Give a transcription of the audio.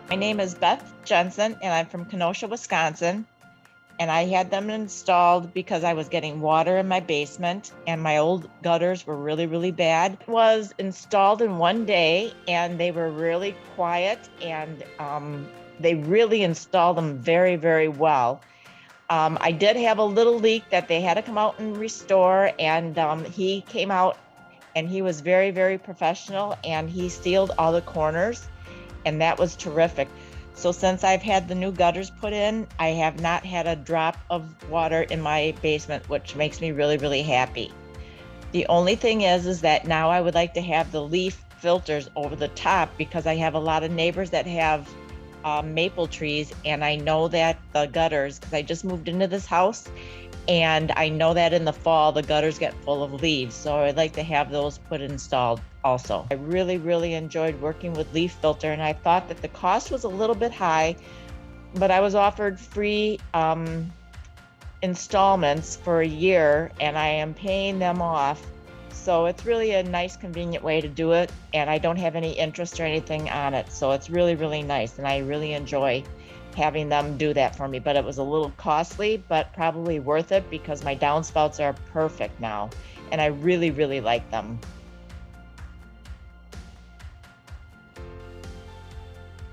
My name is Beth Jensen, and I'm from Kenosha, Wisconsin. And I had them installed because I was getting water in my basement and my old gutters were really, really bad. It was installed in one day and they were really quiet, and they really installed them very, very well. I did have a little leak that they had to come out and restore, and he came out and he was very, very professional, and he sealed all the corners, and that was terrific. So since I've had the new gutters put in, I have not had a drop of water in my basement, which makes me really, really happy. The only thing is that now I would like to have the leaf filters over the top, because I have a lot of neighbors that have maple trees, and I know that the gutters, because I just moved into this house, and I know that in the fall the gutters get full of leaves, so I'd like to have those installed also. I really, really enjoyed working with LeafFilter, and I thought that the cost was a little bit high, but I was offered free installments for a year, and I am paying them off. So it's really a nice, convenient way to do it, and I don't have any interest or anything on it. So it's really, really nice, and I really enjoy having them do that for me. But it was a little costly, but probably worth it, because my downspouts are perfect now, and I really, really like them.